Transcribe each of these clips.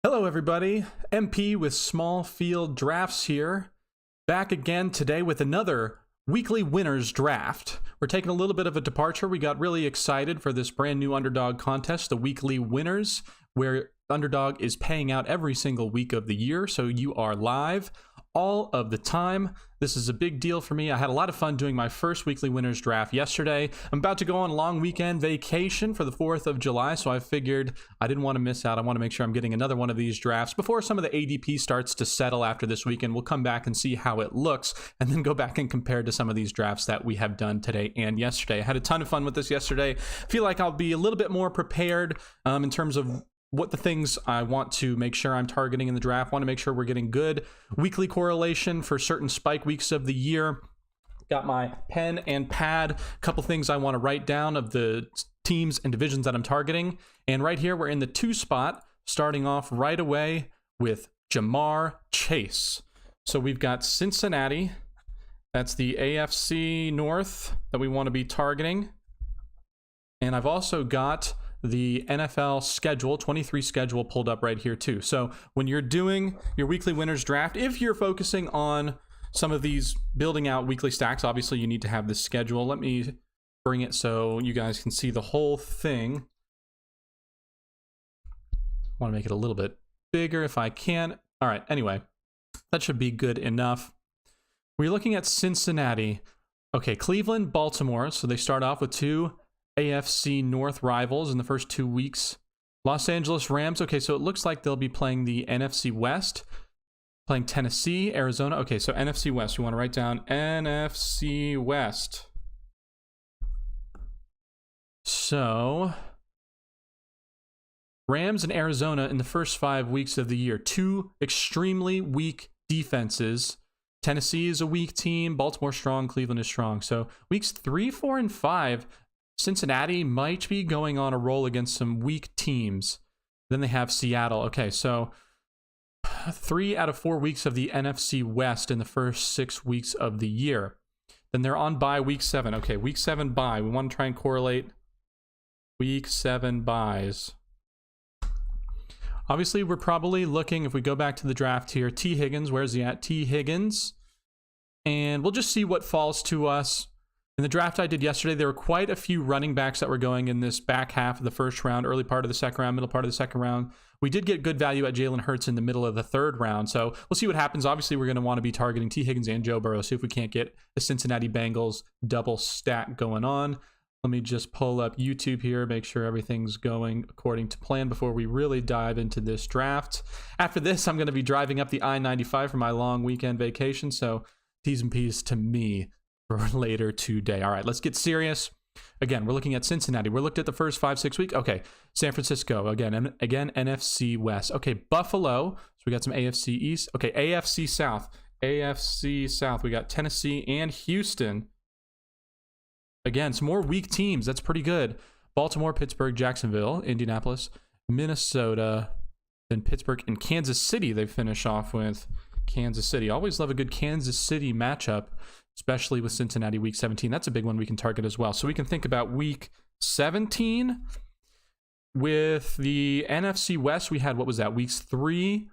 Hello everybody, MP with Small Field Drafts here, back again today with another weekly winners draft. We're taking a little bit of a departure. We got really excited for this brand new Underdog contest, the weekly winners, where Underdog is paying out every single week of the year, so you are live all of the time. This is a big deal for me. I had a lot of fun doing my first weekly winners draft yesterday. I'm about to go on a long weekend vacation for the 4th of July, so I figured I didn't want to miss out. I want to make sure I'm getting another one of these drafts before some of the ADP starts to settle after this weekend. We'll come back and see how it looks and then go back and compare to some of these drafts that we have done today and yesterday. I had a ton of fun with this yesterday. I feel like I'll be a little bit more prepared in terms of what the things I want to make sure I'm targeting in the draft. Want to make sure we're getting good weekly correlation for certain spike weeks of the year. Got my pen and pad, a couple things I want to write down of the teams and divisions that I'm targeting. And right here, we're in the 2 spot, starting off right away with Jamar Chase. So we've got Cincinnati. That's the AFC North that we want to be targeting. And I've also got the NFL schedule, 23 schedule pulled up right here too. So when you're doing your weekly winners draft, if you're focusing on some of these building out weekly stacks, obviously you need to have this schedule. Let me bring it so you guys can see the whole thing. I want to make it a little bit bigger if I can. All right, anyway, that should be good enough. We're looking at Cincinnati. Okay, Cleveland, Baltimore. So they start off with 2 AFC North rivals in the first 2 weeks. Los Angeles Rams. Okay, so it looks like they'll be playing the NFC West, playing Tennessee, Arizona. Okay, so NFC West. You want to write down NFC West. So Rams and Arizona in the first 5 weeks of the year. 2 extremely weak defenses. Tennessee is a weak team. Baltimore strong. Cleveland is strong. So weeks 3, 4, and 5. Cincinnati might be going on a roll against some weak teams. Then they have Seattle. Okay, so 3 out of 4 weeks of the NFC West in the first 6 weeks of the year. Then they're on bye week 7. Okay, week 7 bye. We want to try and correlate week 7 buys. Obviously, we're probably looking, if we go back to the draft here, T. Higgins. Where's he at? T. Higgins. And we'll just see what falls to us. In the draft I did yesterday, there were quite a few running backs that were going in this back half of the first round, early part of the second round, middle part of the second round. We did get good value at Jalen Hurts in the middle of the 3rd round, so we'll see what happens. Obviously, we're going to want to be targeting T. Higgins and Joe Burrow, see if we can't get a Cincinnati Bengals double stack going on. Let me just pull up YouTube here, make sure everything's going according to plan before we really dive into this draft. After this, I'm going to be driving up the I-95 for my long weekend vacation, so T's and P's to me for later today. All right, let's get serious. Again, we're looking at Cincinnati. We're looked at the first 5, 6 weeks. Okay, San Francisco, again, NFC West. Okay, Buffalo. So we got some AFC East. Okay, AFC South. AFC South. We got Tennessee and Houston. Again, some more weak teams. That's pretty good. Baltimore, Pittsburgh, Jacksonville, Indianapolis, Minnesota, then Pittsburgh and Kansas City they finish off with. Kansas City. Always love a good Kansas City matchup, especially with Cincinnati week 17. That's a big one we can target as well. So we can think about week 17 with the NFC West. We had, what was that? Weeks 3.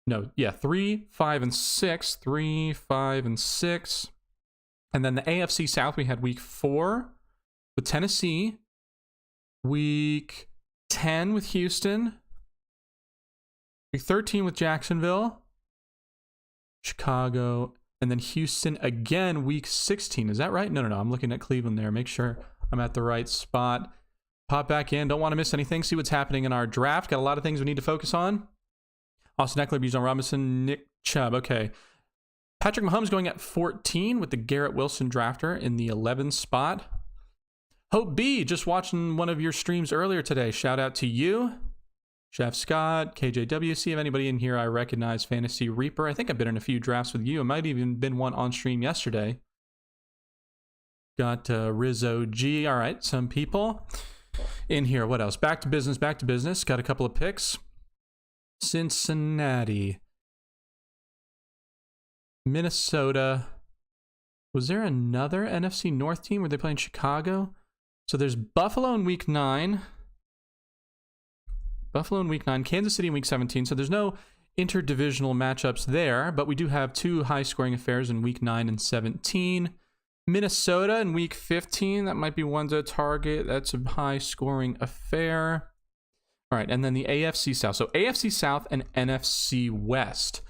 No, yeah, 3, 5, and 6. 3, 5, and 6. And then the AFC South, we had week 4 with Tennessee. Week 10 with Houston. Week 13 with Jacksonville, Chicago, and then Houston again, week 16. Is that right? No. I'm looking at Cleveland there. Make sure I'm at the right spot. Pop back in. Don't want to miss anything. See what's happening in our draft. Got a lot of things we need to focus on. Austin Eckler, Bijan Robinson, Nick Chubb. Okay. Patrick Mahomes going at 14 with the Garrett Wilson drafter in the 11th spot. Hope B, just watching one of your streams earlier today. Shout out to you. Chef Scott, KJW, see if anybody in here I recognize. Fantasy Reaper. I think I've been in a few drafts with you. I might even been one on stream yesterday. Got Rizzo G. All right, some people in here. What else? Back to business, back to business. Got a couple of picks. Cincinnati. Minnesota. Was there another NFC North team? Were they playing Chicago? So there's Buffalo in week 9. Buffalo in week 9, Kansas City in week 17. So there's no interdivisional matchups there, but we do have 2 high-scoring affairs in week 9 and 17. Minnesota in week 15. That might be one to target. That's a high-scoring affair. All right, and then the AFC South. So AFC South and NFC West.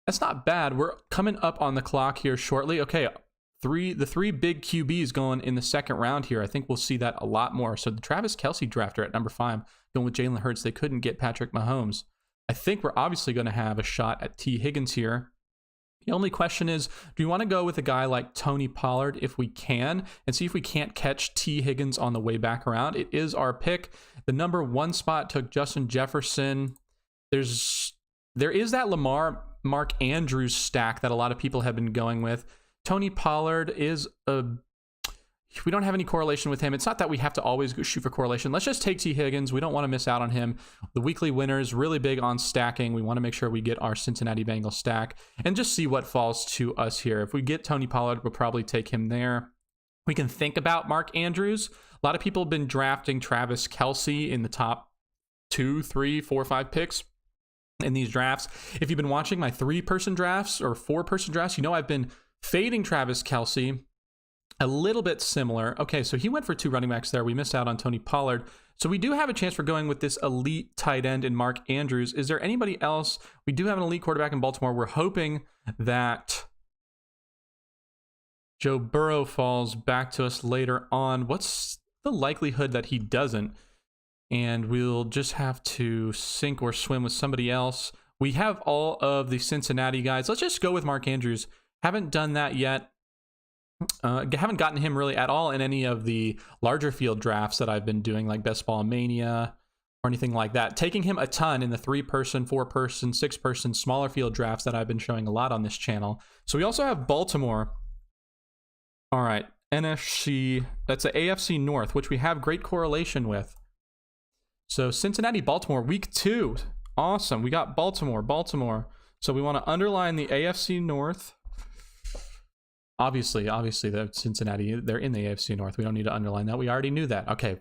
That's not bad. We're coming up on the clock here shortly. Okay, the 3 big QBs going in the second round here. I think we'll see that a lot more. So the Travis Kelce drafter at number 5, going with Jalen Hurts. They couldn't get Patrick Mahomes. I think we're obviously going to have a shot at T. Higgins here. The only question is, do we want to go with a guy like Tony Pollard if we can, and see if we can't catch T. Higgins on the way back around? It is our pick. The number 1 spot took Justin Jefferson. There is that Lamar Mark Andrews stack that a lot of people have been going with. Tony Pollard is we don't have any correlation with him. It's not that we have to always go shoot for correlation. Let's just take T. Higgins. We don't want to miss out on him. The weekly winners, really big on stacking. We want to make sure we get our Cincinnati Bengals stack and just see what falls to us here. If we get Tony Pollard, we'll probably take him there. We can think about Mark Andrews. A lot of people have been drafting Travis Kelce in the top 2, 3, 4, 5 picks in these drafts. If you've been watching my 3-person drafts or 4-person drafts, you know I've been fading Travis Kelce. A little bit similar. Okay, so he went for 2 running backs there. We missed out on Tony Pollard. So we do have a chance for going with this elite tight end in Mark Andrews. Is there anybody else? We do have an elite quarterback in Baltimore. We're hoping that Joe Burrow falls back to us later on. What's the likelihood that he doesn't? And we'll just have to sink or swim with somebody else. We have all of the Cincinnati guys. Let's just go with Mark Andrews. Haven't done that yet. Haven't gotten him really at all in any of the larger field drafts that I've been doing, like Best Ball Mania or anything like that. Taking him a ton in the 3-person, 4-person, 6-person, smaller field drafts that I've been showing a lot on this channel. So we also have Baltimore. All right, NFC, that's the AFC North, which we have great correlation with. So Cincinnati, Baltimore, week 2. Awesome, we got Baltimore. So we want to underline the AFC North. Obviously, the Cincinnati, they're in the AFC North. We don't need to underline that. We already knew that. Okay,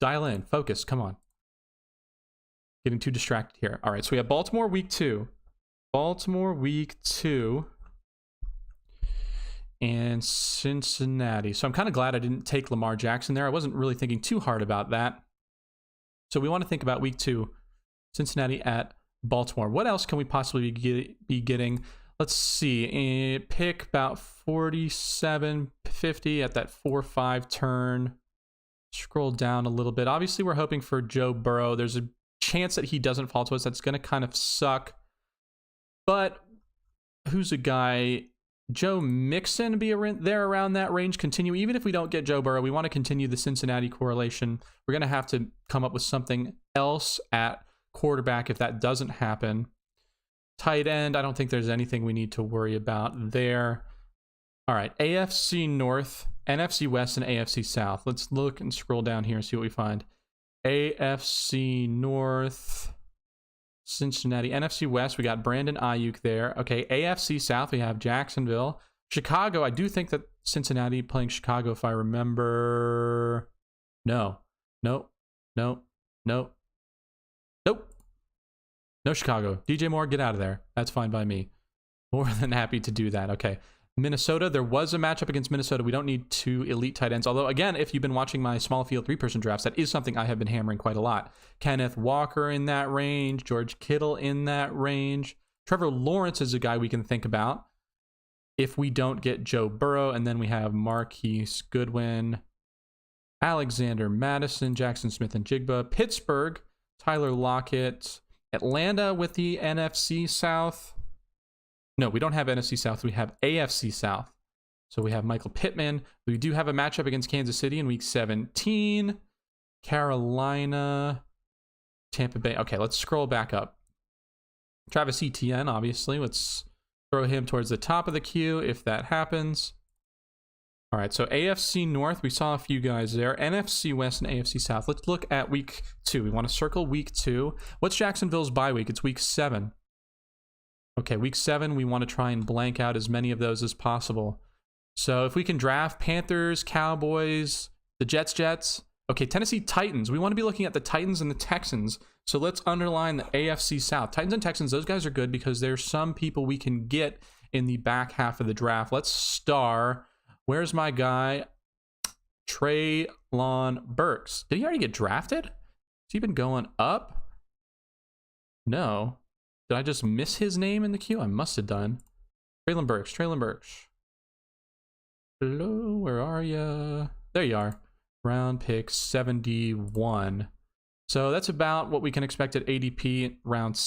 dial in, focus, come on. Getting too distracted here. All right, so we have Baltimore week 2. And Cincinnati. So I'm kind of glad I didn't take Lamar Jackson there. I wasn't really thinking too hard about that. So we want to think about week 2, Cincinnati at Baltimore. What else can we possibly be getting? Let's see, pick about 47, 50 at that 4-5 turn. Scroll down a little bit. Obviously, we're hoping for Joe Burrow. There's a chance that he doesn't fall to us. That's going to kind of suck. But who's a guy? Joe Mixon be there around that range. Continue. Even if we don't get Joe Burrow, we want to continue the Cincinnati correlation. We're going to have to come up with something else at quarterback if that doesn't happen. Tight end, I don't think there's anything we need to worry about there. All right, AFC North, NFC West, and AFC South. Let's look and scroll down here and see what we find. AFC North, Cincinnati. NFC West, we got Brandon Ayuk there. Okay, AFC South, we have Jacksonville. Chicago, I do think that Cincinnati playing Chicago, if I remember. No. No Chicago. DJ Moore, get out of there. That's fine by me. More than happy to do that. Okay. Minnesota, there was a matchup against Minnesota. We don't need 2 elite tight ends. Although, again, if you've been watching my small field 3-person drafts, that is something I have been hammering quite a lot. Kenneth Walker in that range. George Kittle in that range. Trevor Lawrence is a guy we can think about if we don't get Joe Burrow. And then we have Marquise Goodwin, Alexander Madison, Jackson Smith and Jigba. Pittsburgh, Tyler Lockett. Atlanta with the NFC South. No, we don't have NFC South. We have AFC South. So we have Michael Pittman. We do have a matchup against Kansas City in week 17. Carolina, Tampa Bay. Okay, let's scroll back up. Travis Etienne, obviously. Let's throw him towards the top of the queue if that happens. All right, so AFC North, we saw a few guys there. NFC West and AFC South. Let's look at week 2. We want to circle week 2. What's Jacksonville's bye week? It's week 7. Okay, week 7, we want to try and blank out as many of those as possible. So if we can draft Panthers, Cowboys, the Jets. Okay, Tennessee Titans. We want to be looking at the Titans and the Texans. So let's underline the AFC South. Titans and Texans, those guys are good because there's some people we can get in the back half of the draft. Let's star. Where's my guy? Treylon Burks. Did he already get drafted? Has he been going up? No. Did I just miss his name in the queue? I must have done. Treylon Burks. Hello, where are you? There you are. Round pick 71. So that's about what we can expect at ADP round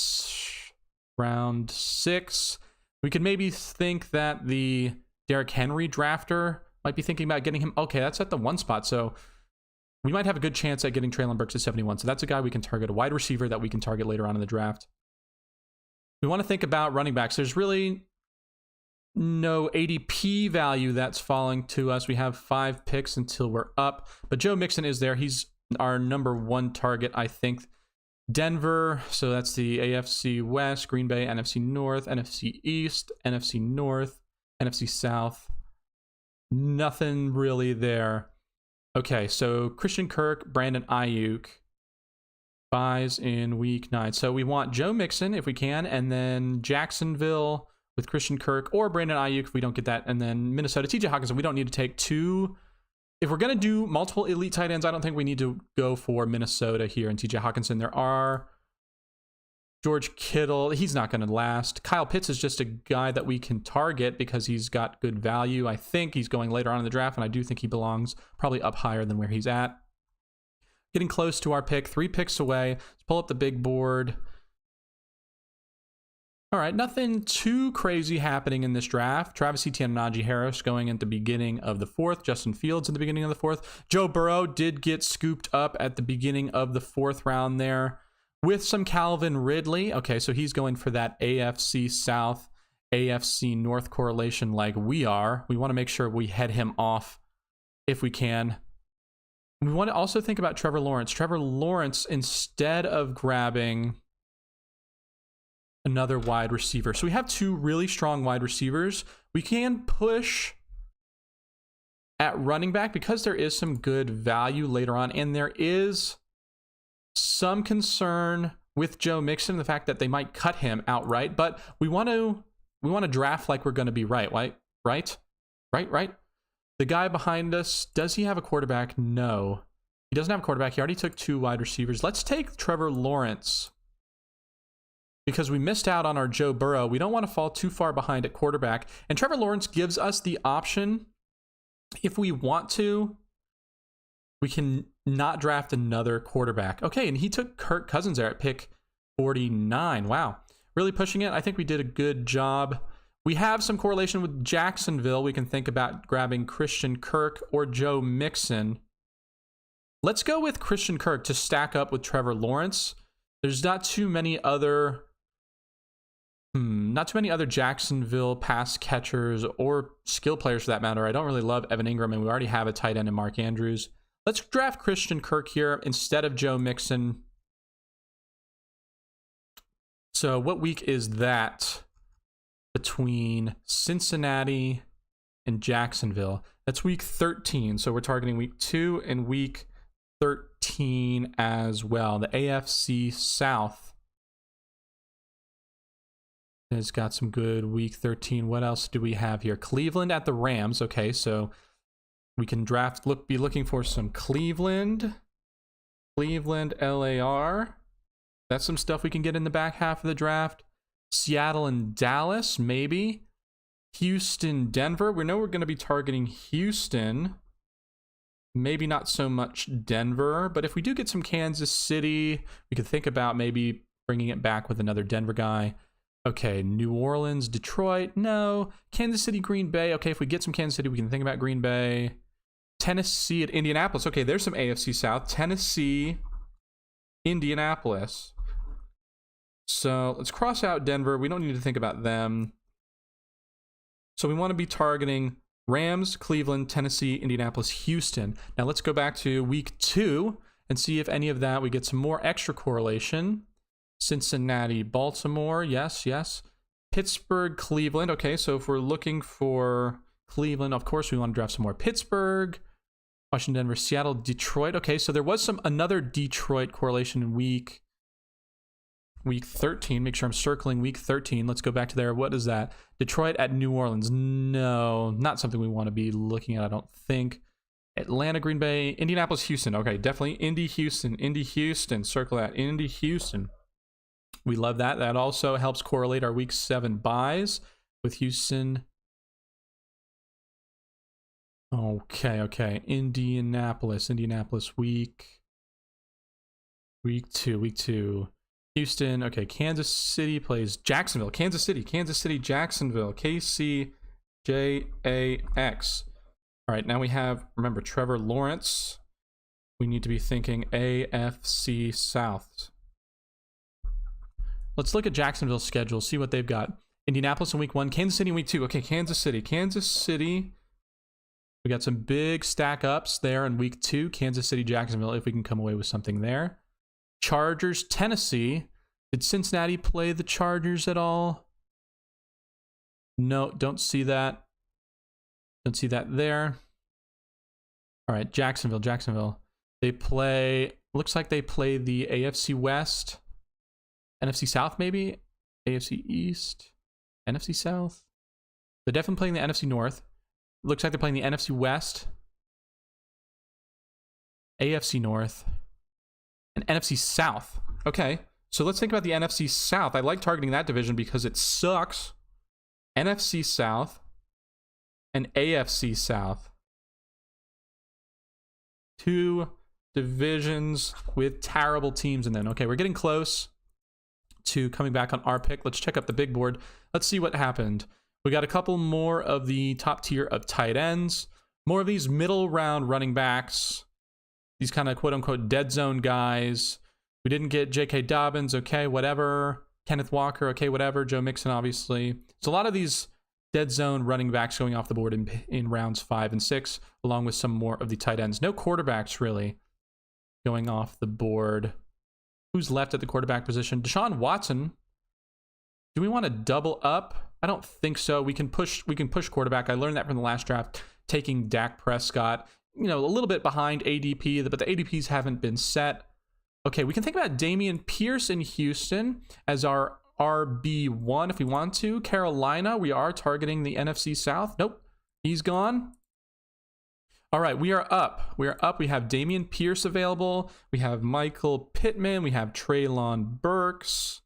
6. We could maybe think that the Derrick Henry drafter might be thinking about getting him. Okay, that's at the 1 spot. So we might have a good chance at getting Treylon Burks at 71. So that's a guy we can target, a wide receiver that we can target later on in the draft. We want to think about running backs. There's really no ADP value that's falling to us. We have 5 picks until we're up. But Joe Mixon is there. He's our number 1 target, I think. Denver, so that's the AFC West, Green Bay, NFC North, NFC East, NFC North, NFC South. Nothing really there. Okay, so Christian Kirk, Brandon Ayuk buys in week 9. So we want Joe Mixon if we can, and then Jacksonville with Christian Kirk or Brandon Ayuk if we don't get that, and then Minnesota, TJ Hawkinson. We don't need to take 2. If we're going to do multiple elite tight ends, I don't think we need to go for Minnesota here and TJ Hawkinson. There are George Kittle. He's not going to last. Kyle Pitts is just a guy that we can target because he's got good value. I think he's going later on in the draft, and I do think he belongs probably up higher than where he's at. Getting close to our pick, 3 picks away. Let's pull up the big board. All right, nothing too crazy happening in this draft. Travis Etienne and Najee Harris going at the beginning of the 4th. Justin Fields at the beginning of the 4th. Joe Burrow did get scooped up at the beginning of the 4th round there with some Calvin Ridley. Okay, so he's going for that AFC South, AFC North correlation like we are. We want to make sure we head him off if we can. We want to also think about Trevor Lawrence. Trevor Lawrence, instead of grabbing another wide receiver. So we have 2 really strong wide receivers. We can push at running back because there is some good value later on. And there is some concern with Joe Mixon, the fact that they might cut him outright. But we want to draft like we're going to be right. Right? The guy behind us, does he have a quarterback? No. He doesn't have a quarterback. He already took 2 wide receivers. Let's take Trevor Lawrence, because we missed out on our Joe Burrow. We don't want to fall too far behind at quarterback. And Trevor Lawrence gives us the option, if we want to, we can not draft another quarterback. Okay, and he took Kirk Cousins there at pick 49. Wow. Really pushing it. I think we did a good job. We have some correlation with Jacksonville. We can think about grabbing Christian Kirk or Joe Mixon. Let's go with Christian Kirk to stack up with Trevor Lawrence. There's not too many other Jacksonville pass catchers or skill players for that matter. I don't really love Evan Ingram, and we already have a tight end in Mark Andrews. Let's draft Christian Kirk here instead of Joe Mixon. So what week is that between Cincinnati and Jacksonville? That's week 13. So we're targeting week 2 and week 13 as well. The AFC South has got some good week 13. What else do we have here? Cleveland at the Rams. Okay, so we can be looking for some Cleveland LAR. That's some stuff we can get in the back half of the draft. Seattle and Dallas, maybe. Houston, Denver. We know we're going to be targeting Houston. Maybe not so much Denver, but if we do get some Kansas City, we could think about maybe bringing it back with another Denver guy. Okay, New Orleans, Detroit, no. Kansas City, Green Bay. Okay, if we get some Kansas City, we can think about Green Bay. Tennessee at Indianapolis. Okay, there's some AFC South. Tennessee, Indianapolis. So let's cross out Denver. We don't need to think about them. So we want to be targeting Rams, Cleveland, Tennessee, Indianapolis, Houston. Now let's go back to week 2 and see if any of that we get some more extra correlation. Cincinnati, Baltimore, yes. Pittsburgh, Cleveland. Okay, so if we're looking for Cleveland, of course we want to draft some more Pittsburgh. Washington, Denver, Seattle, Detroit. Okay, so there was another Detroit correlation in week 13. Make sure I'm circling week 13. Let's go back to there. What is that? Detroit at New Orleans. No, not something we want to be looking at, I don't think. Atlanta, Green Bay, Indianapolis, Houston. Okay, definitely Indy, Houston. Circle that. Indy, Houston. We love that. That also helps correlate our week 7 buys with Houston. Okay. Indianapolis week 2. Houston. Okay, Kansas City plays Jacksonville. Kansas City, Jacksonville. KCJAX. All right, now we have, remember, Trevor Lawrence. We need to be thinking AFC South. Let's look at Jacksonville's schedule, see what they've got. Indianapolis in week 1, Kansas City in week 2. Okay, Kansas City. We got some big stack ups there in week 2. Kansas City, Jacksonville, if we can come away with something there. Chargers, Tennessee. Did Cincinnati play the Chargers at all? No, don't see that. Don't see that there. All right, Jacksonville. They play, looks like they play the AFC West. NFC South, maybe? AFC East? NFC South? They're definitely playing the NFC North. Looks like they're playing the NFC West. AFC North. And NFC South. Okay, so let's think about the NFC South. I like targeting that division because it sucks. NFC South and AFC South. 2 divisions with terrible teams in them. Okay, we're getting close to coming back on our pick. Let's check up the big board. Let's see what happened. We got a couple more of the top tier of tight ends. More of these middle round running backs. These kind of quote-unquote dead zone guys. We didn't get J.K. Dobbins, okay, whatever. Kenneth Walker, okay, whatever. Joe Mixon, obviously. So a lot of these dead zone running backs going off the board in rounds 5 and 6, along with some more of the tight ends. No quarterbacks, really, going off the board. Who's left at the quarterback position? Deshaun Watson. Do we want to double up? I don't think so. We can push quarterback. I learned that from the last draft, taking Dak Prescott. You know, a little bit behind ADP, but the ADPs haven't been set. Okay, we can think about Dameon Pierce in Houston as our RB1 if we want to. Carolina, we are targeting the NFC South. Nope, he's gone. All right, we are up. We have Dameon Pierce available. We have Michael Pittman. We have Treylon Burks.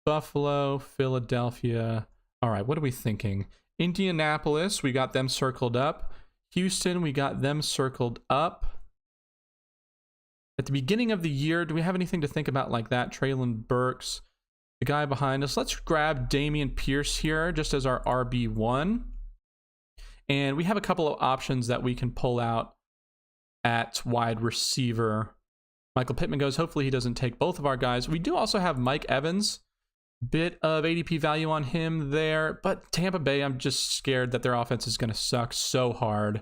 Buffalo, Philadelphia. All right, what are we thinking? Indianapolis, we got them circled up. Houston, we got them circled up. At the beginning of the year, do we have anything to think about like that? Treylon Burks, the guy behind us. Let's grab Dameon Pierce here just as our RB1. And we have a couple of options that we can pull out at wide receiver. Michael Pittman goes. Hopefully he doesn't take both of our guys. We do also have Mike Evans. Bit of ADP value on him there. But Tampa Bay, I'm just scared that their offense is going to suck so hard.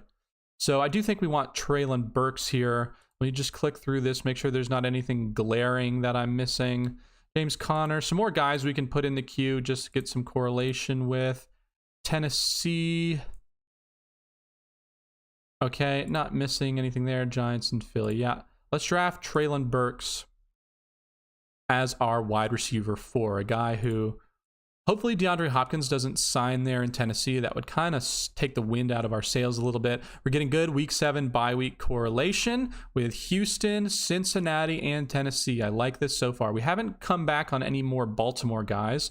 So I do think we want Treylon Burks here. Let me just click through this, make sure there's not anything glaring that I'm missing. James Conner, some more guys we can put in the queue just to get some correlation with. Tennessee. Okay, not missing anything there. Giants and Philly. Yeah, let's draft Treylon Burks as our wide receiver 4, a guy who hopefully DeAndre Hopkins doesn't sign there in Tennessee. That would kind of take the wind out of our sails a little bit. We're getting good week 7 bye week correlation with Houston, Cincinnati, and Tennessee. I like this so far. We haven't come back on any more Baltimore guys.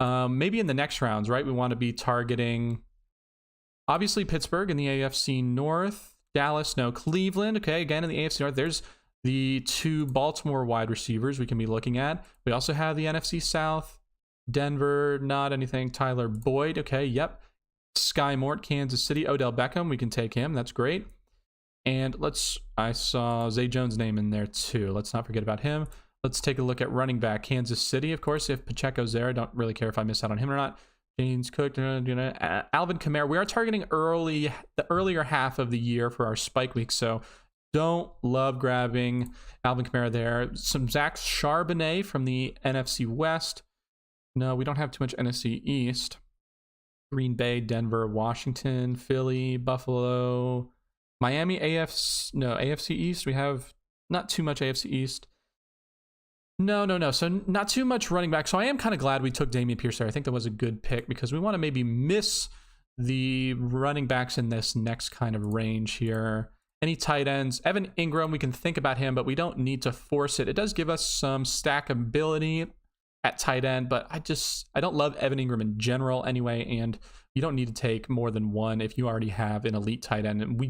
Maybe in the next rounds, right? We want to be targeting, obviously, Pittsburgh in the AFC North. Dallas, no. Cleveland, okay, again in the AFC North. There's the 2 Baltimore wide receivers we can be looking at. We also have the NFC South. Denver, not anything. Tyler Boyd, okay, yep. Sky Mort, Kansas City. Odell Beckham, we can take him. That's great. And I saw Zay Jones' name in there too. Let's not forget about him. Let's take a look at running back. Kansas City, of course, if Pacheco's there. I don't really care if I miss out on him or not. James Cook, Alvin Kamara. We are targeting the earlier half of the year for our spike week, so don't love grabbing Alvin Kamara there. Some Zach Charbonnet from the NFC West. No, we don't have too much NFC East. Green Bay, Denver, Washington, Philly, Buffalo. Miami AFC East. We have not too much AFC East. No. So not too much running back. So I am kind of glad we took Dameon Pierce there. I think that was a good pick because we want to maybe miss the running backs in this next kind of range here. Any tight ends? Evan Ingram, we can think about him, but we don't need to force it. It does give us some stackability at tight end, but I don't love Evan Ingram in general anyway, and you don't need to take more than one if you already have an elite tight end. And we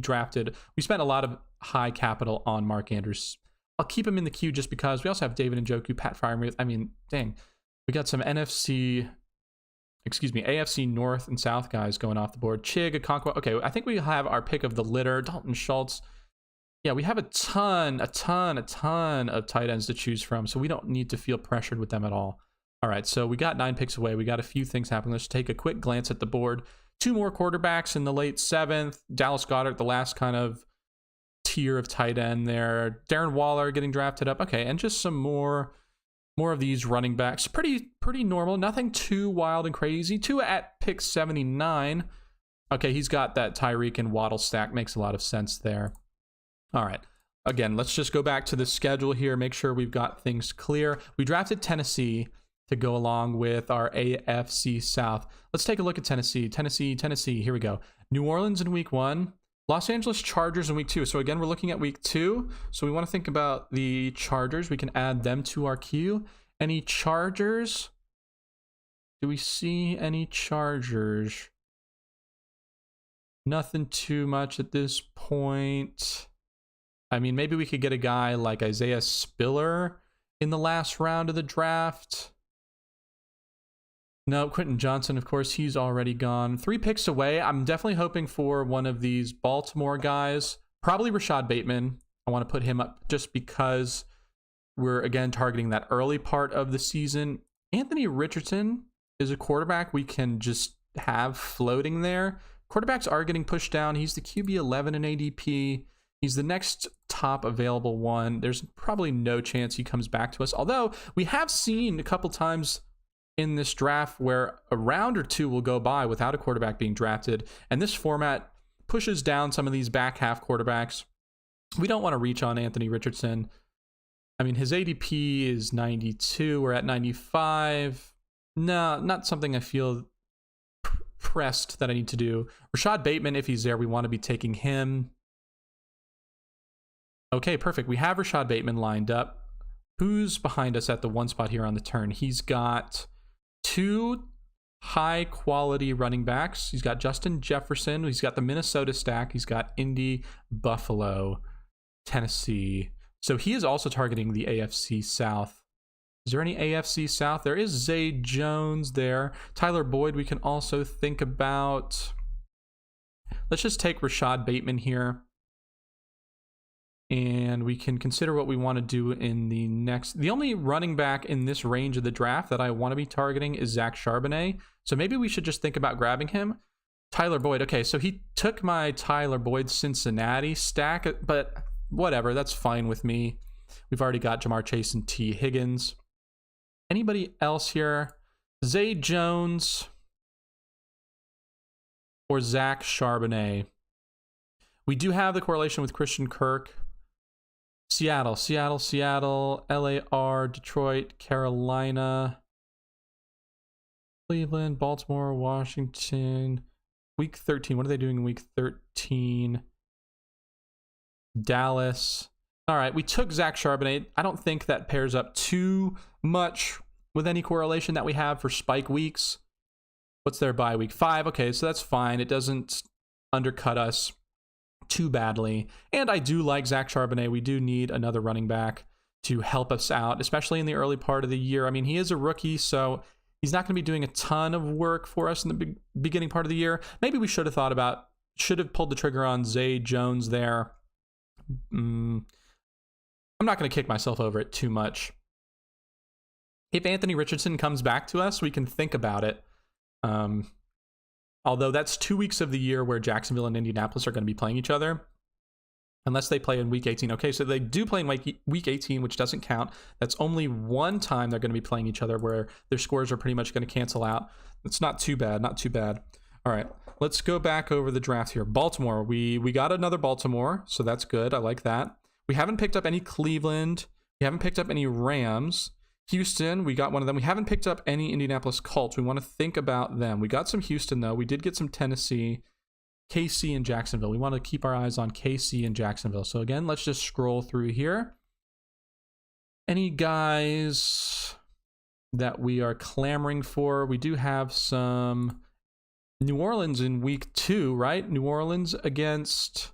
spent a lot of high capital on Mark Andrews. I'll keep him in the queue just because we also have David Njoku, Pat Freiermuth. I mean, dang, we got some AFC North and South guys going off the board. Chig, Okonkwo. Okay, I think we have our pick of the litter. Dalton Schultz. Yeah, we have a ton of tight ends to choose from, so we don't need to feel pressured with them at all. All right, so we got 9 picks away. We got a few things happening. Let's take a quick glance at the board. 2 more quarterbacks in the late 7th. Dallas Goedert, the last kind of tier of tight end there. Darren Waller getting drafted up. Okay, and just some more of these running backs. Pretty normal. Nothing too wild and crazy. 2 at pick 79. Okay, he's got that Tyreek and Waddle stack. Makes a lot of sense there. All right. Again, let's just go back to the schedule here. Make sure we've got things clear. We drafted Tennessee to go along with our AFC South. Let's take a look at Tennessee. Tennessee. Here we go. New Orleans in week 1. Los Angeles Chargers in week 2. So again, we're looking at week 2. So we want to think about the Chargers. We can add them to our queue. Any Chargers? Do we see any Chargers? Nothing too much at this point. I mean, maybe we could get a guy like Isaiah Spiller in the last round of the draft. No, Quentin Johnson, of course, he's already gone. 3 picks away. I'm definitely hoping for one of these Baltimore guys. Probably Rashad Bateman. I want to put him up just because we're, again, targeting that early part of the season. Anthony Richardson is a quarterback we can just have floating there. Quarterbacks are getting pushed down. He's the QB 11 in ADP. He's the next top available one. There's probably no chance he comes back to us. Although we have seen a couple times in this draft where a round or 2 will go by without a quarterback being drafted. And this format pushes down some of these back half quarterbacks. We don't want to reach on Anthony Richardson. I mean, his ADP is 92. We're at 95. No, not something I feel pressed that I need to do. Rashad Bateman, if he's there, we want to be taking him. Okay, perfect. We have Rashad Bateman lined up. Who's behind us at the 1 spot here on the turn? He's got 2 high quality running backs. He's got Justin Jefferson. He's got the Minnesota stack. He's got Indy, Buffalo, Tennessee. So he is also targeting the AFC South. Is there any AFC South? There is Zay Jones there. Tyler Boyd we can also think about. Let's just take Rashad Bateman here. And we can consider what we want to do in the next. The only running back in this range of the draft that I want to be targeting is Zach Charbonnet. So maybe we should just think about grabbing him. Tyler Boyd. Okay, so he took my Tyler Boyd Cincinnati stack, but whatever. That's fine with me. We've already got Jamar Chase and T. Higgins. Anybody else here? Zay Jones or Zach Charbonnet? We do have the correlation with Christian Kirk. Seattle, LAR, Detroit, Carolina, Cleveland, Baltimore, Washington. Week 13. What are they doing in week 13? Dallas. All right, we took Zach Charbonnet. I don't think that pairs up too much with any correlation that we have for spike weeks. What's their bye week? 5. Okay, so that's fine. It doesn't undercut us too badly. And I do like Zach Charbonnet. We do need another running back to help us out, especially in the early part of the year. I mean, he is a rookie, so he's not going to be doing a ton of work for us in the beginning part of the year. Maybe we should have pulled the trigger on Zay Jones there. I'm not going to kick myself over it too much. If Anthony Richardson comes back to us, we can think about it. Although that's 2 weeks of the year where Jacksonville and Indianapolis are going to be playing each other. Unless they play in week 18. Okay, so they do play in week 18, which doesn't count. That's only one time they're going to be playing each other where their scores are pretty much going to cancel out. It's not too bad, not too bad. All right, let's go back over the draft here. Baltimore, we got another Baltimore, so that's good. I like that. We haven't picked up any Cleveland. We haven't picked up any Rams. Houston, we got one of them. We haven't picked up any Indianapolis Colts. We want to think about them. We got some Houston, though. We did get some Tennessee, KC, and Jacksonville. We want to keep our eyes on KC and Jacksonville. So again, let's just scroll through here. Any guys that we are clamoring for? We do have some New Orleans in week 2, right? New Orleans against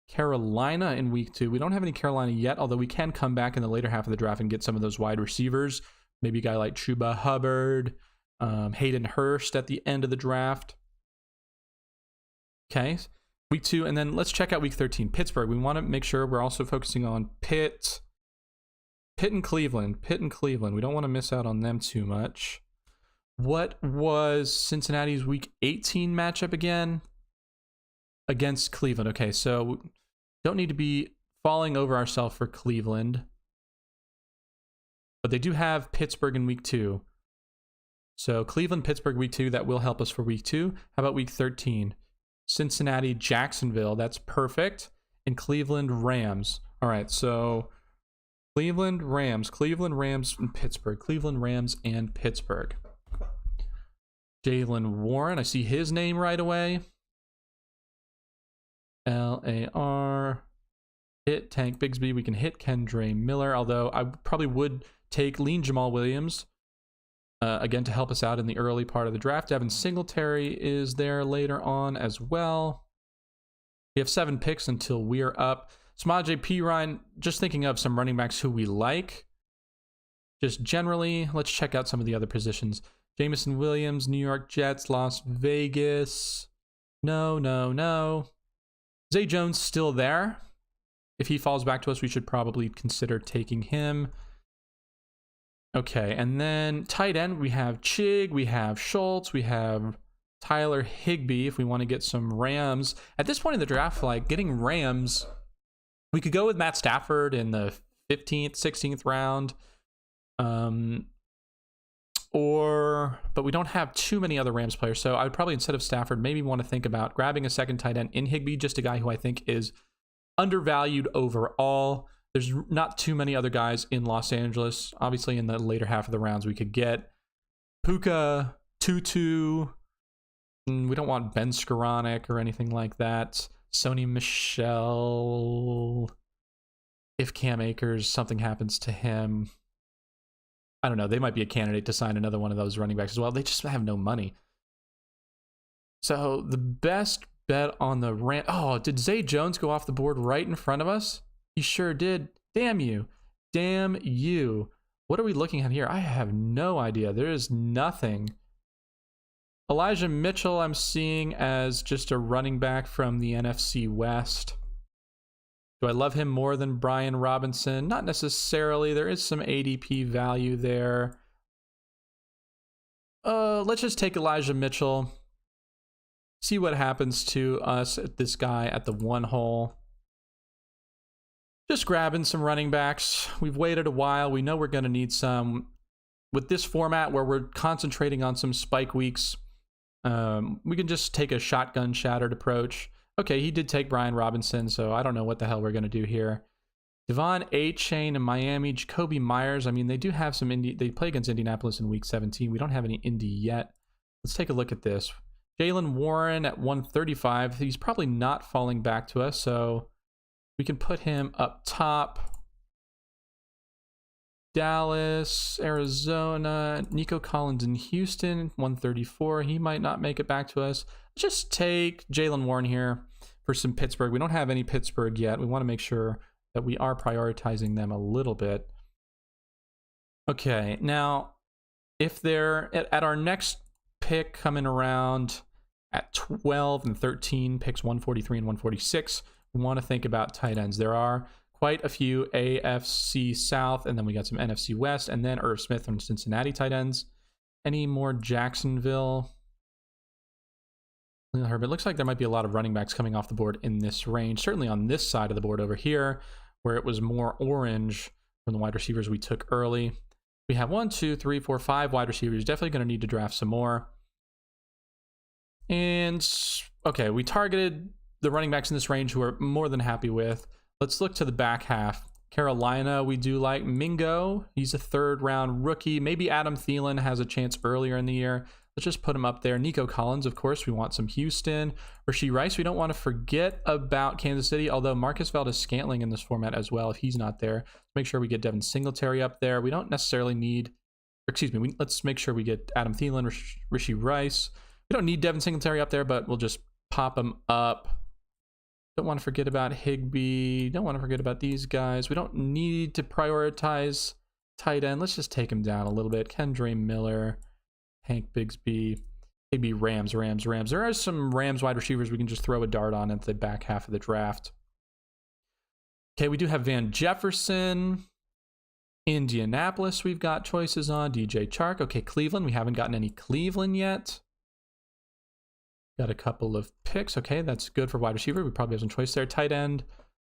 Carolina in week 2. We don't have any Carolina yet, although we can come back in the later half of the draft and get some of those wide receivers. Maybe a guy like Chuba Hubbard, Hayden Hurst at the end of the draft. Okay, week 2, and then let's check out week 13. Pittsburgh. We want to make sure we're also focusing on Pitt and Cleveland. Pitt and Cleveland. We don't want to miss out on them too much. What was Cincinnati's week 18 matchup again? Against Cleveland. Okay, so don't need to be falling over ourselves for Cleveland. But they do have Pittsburgh in week 2. So Cleveland, Pittsburgh week 2, that will help us for week 2. How about week 13? Cincinnati, Jacksonville, that's perfect. And Cleveland, Rams. All right, so Cleveland, Rams, and Pittsburgh. Cleveland, Rams, and Pittsburgh. Jaylen Warren, I see his name right away. LAR. Hit Tank Bigsby. We can hit Kendre Miller, although I probably would take lean Jamal Williams again to help us out in the early part of the draft. Devin Singletary is there later on as well. We have 7 picks until we're up. Samaje Perine, just thinking of some running backs who we like. Just generally, let's check out some of the other positions. Jameson Williams, New York Jets, Las Vegas. No. Zay Jones still there. If he falls back to us, we should probably consider taking him. Okay, and then tight end, we have Chig, we have Schultz, we have Tyler Higbee if we want to get some Rams. At this point in the draft, like getting Rams, we could go with Matt Stafford in the 15th, 16th round. But we don't have too many other Rams players. So I would probably, instead of Stafford, maybe want to think about grabbing a second tight end in Higbee, just a guy who I think is undervalued overall. There's not too many other guys in Los Angeles. Obviously, in the later half of the rounds, we could get Puka, Tutu. We don't want Ben Skoranek or anything like that. Sony Michel. If Cam Akers, something happens to him, I don't know. They might be a candidate to sign another one of those running backs as well. They just have no money. So the best bet on the Rams. Oh, did Zay Jones go off the board right in front of us? He sure did. Damn you. Damn you. What are we looking at here? I have no idea. There is nothing. Elijah Mitchell I'm seeing as just a running back from the NFC West. Do I love him more than Brian Robinson? Not necessarily. There is some ADP value there. Let's just take Elijah Mitchell. See what happens to us at this guy at the 1 hole. Just grabbing some running backs. We've waited a while. We know we're going to need some. With this format where we're concentrating on some spike weeks, we can just take a shotgun shattered approach. Okay, he did take Brian Robinson, so I don't know what the hell we're going to do here. Devon A-Chain in Miami, Jacoby Myers. I mean, they do have some they play against Indianapolis in week 17. We don't have any Indy yet. Let's take a look at this. Jaylen Warren at 135. He's probably not falling back to us, so we can put him up top. Dallas, Arizona, Nico Collins in Houston, 134. He might not make it back to us. Just take Jaylen Warren here for some Pittsburgh. We don't have any Pittsburgh yet. We want to make sure that we are prioritizing them a little bit. Okay, now, if they're at our next pick coming around at 12 and 13, picks 143 and 146, we want to think about tight ends. There are quite a few AFC South, and then we got some NFC West, and then Irv Smith from Cincinnati tight ends. Any more Jacksonville? Herbert. Looks like there might be a lot of running backs coming off the board in this range. Certainly on this side of the board over here, where it was more orange from the wide receivers we took early. We have 1, 2, 3, 4, 5 wide receivers. Definitely going to need to draft some more. And okay, we targeted the running backs in this range who we're more than happy with. Let's look to the back half. Carolina, we do like Mingo. He's a 3rd round rookie. Maybe Adam Thielen has a chance earlier in the year. Let's just put him up there. Nico Collins, of course, we want some Houston. Rashee Rice, we don't want to forget about Kansas City, although Marcus Valdes-Scantling in this format as well, if he's not there. Make sure we get Devin Singletary up there. We don't necessarily need, let's make sure we get Adam Thielen, Rashee Rice. We don't need Devin Singletary up there, but we'll just pop him up. Don't want to forget about Higbee. Don't want to forget about these guys. We don't need to prioritize tight end. Let's just take him down a little bit. Kendre Miller, Hank Bigsby, maybe Rams. There are some Rams wide receivers we can just throw a dart on at the back half of the draft. Okay, we do have Van Jefferson. Indianapolis, we've got choices on. DJ Chark. Okay, Cleveland. We haven't gotten any Cleveland yet. Got a couple of picks. Okay, that's good for wide receiver. We probably have some choice there. Tight end.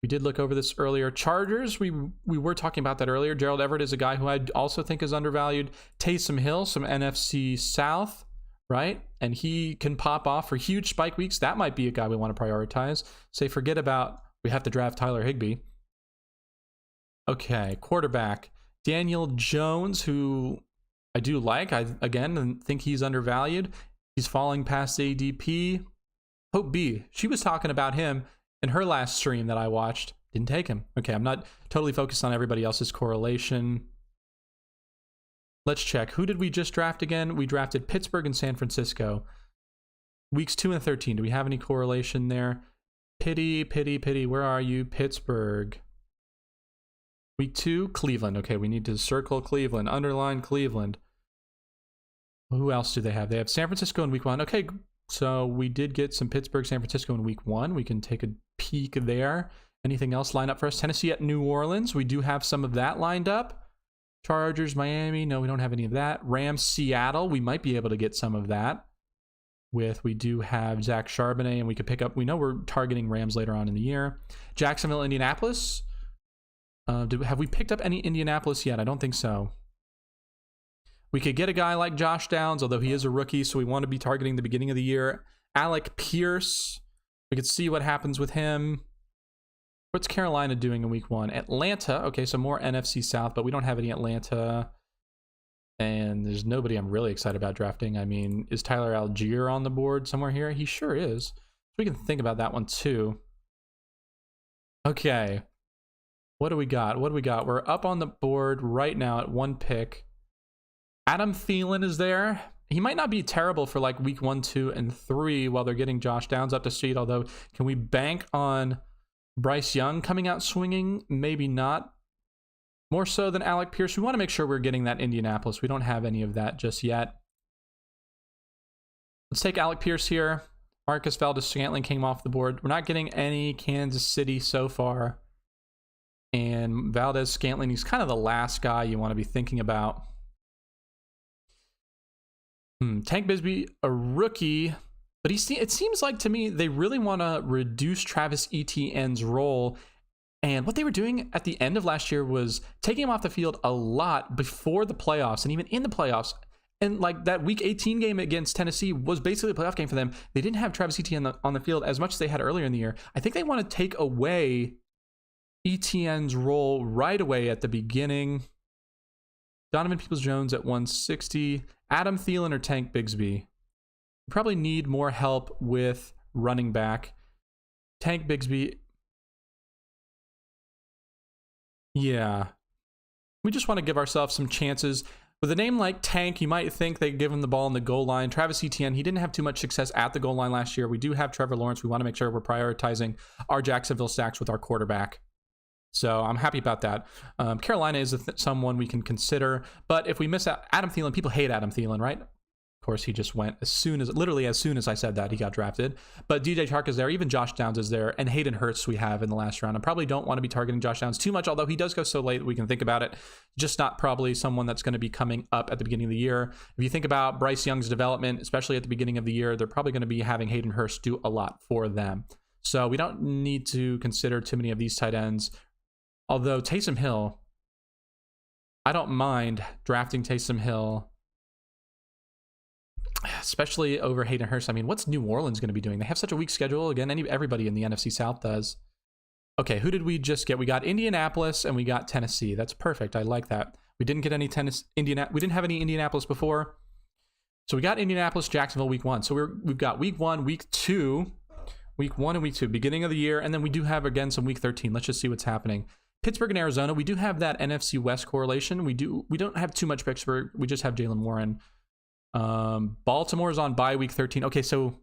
We did look over this earlier. Chargers, we were talking about that earlier. Gerald Everett is a guy who I also think is undervalued. Taysom Hill, some NFC South, right? And he can pop off for huge spike weeks. That might be a guy we want to prioritize. Say, forget about, we have to draft Tyler Higbee. Okay, quarterback. Daniel Jones, who I do like. I, again, think he's undervalued. He's falling past ADP. Hope B, she was talking about him in her last stream that I watched. Didn't take him. Okay, I'm not totally focused on everybody else's correlation. Let's check. Who did we just draft again? We drafted Pittsburgh and San Francisco. Weeks 2 and 13. Do we have any correlation there? Pity. Where are you? Pittsburgh. Week 2, Cleveland. Okay, we need to circle Cleveland. Underline Cleveland. Who else do they have? They have San Francisco in week 1. Okay, so we did get some Pittsburgh, San Francisco in week 1. We can take a peek there. Anything else lined up for us? Tennessee at New Orleans. We do have some of that lined up. Chargers, Miami. No, we don't have any of that. Rams, Seattle. We might be able to get some of that. We do have Zach Charbonnet, and we could pick up. We know we're targeting Rams later on in the year. Jacksonville, Indianapolis. Have we picked up any Indianapolis yet? I don't think so. We could get a guy like Josh Downs, although he is a rookie, so we want to be targeting the beginning of the year. Alec Pierce. We could see what happens with him. What's Carolina doing in week 1? Atlanta. Okay, so more NFC South, but we don't have any Atlanta. And there's nobody I'm really excited about drafting. I mean, is Tyler Algier on the board somewhere here? He sure is. So we can think about that one too. Okay. What do we got? We're up on the board right now at 1 pick. Adam Thielen is there. He might not be terrible for like week 1, 2, and 3 while they're getting Josh Downs up to speed. Although, can we bank on Bryce Young coming out swinging? Maybe not. More so than Alec Pierce. We want to make sure we're getting that Indianapolis. We don't have any of that just yet. Let's take Alec Pierce here. Marcus Valdes-Scantling came off the board. We're not getting any Kansas City so far. And Valdes-Scantling, he's kind of the last guy you want to be thinking about. Tank Bigsby, a rookie, but it seems like to me they really want to reduce Travis Etienne's role. And what they were doing at the end of last year was taking him off the field a lot before the playoffs and even in the playoffs. And like that week 18 game against Tennessee was basically a playoff game for them. They didn't have Travis Etienne on the field as much as they had earlier in the year. I think they want to take away Etienne's role right away at the beginning. Donovan Peoples-Jones at 160. Adam Thielen or Tank Bigsby. Probably need more help with running back. Tank Bigsby. Yeah. We just want to give ourselves some chances. With a name like Tank, you might think they give him the ball in the goal line. Travis Etienne, he didn't have too much success at the goal line last year. We do have Trevor Lawrence. We want to make sure we're prioritizing our Jacksonville stacks with our quarterback. So I'm happy about that. Carolina is someone we can consider. But if we miss out, Adam Thielen, people hate Adam Thielen, right? Of course, he just went literally as soon as I said that, he got drafted. But DJ Chark is there. Even Josh Downs is there. And Hayden Hurst we have in the last round. I probably don't want to be targeting Josh Downs too much, although he does go so late that we can think about it. Just not probably someone that's going to be coming up at the beginning of the year. If you think about Bryce Young's development, especially at the beginning of the year, they're probably going to be having Hayden Hurst do a lot for them. So we don't need to consider too many of these tight ends. Although Taysom Hill, I don't mind drafting Taysom Hill. especially over Hayden Hurst. I mean, what's New Orleans going to be doing? They have such a weak schedule. Again, everybody in the NFC South does. Okay, who did we just get? We got Indianapolis and we got Tennessee. That's perfect. I like that. We didn't get any we didn't have any Indianapolis before. So we got Indianapolis, Jacksonville week 1. So we've got week 1, week 2, week 1 and week 2, beginning of the year. And then we do have, again, some week 13. Let's just see what's happening. Pittsburgh and Arizona, we do have that NFC West correlation. We don't have too much Pittsburgh. We just have Jalen Warren. Baltimore's on bye week 13. Okay, so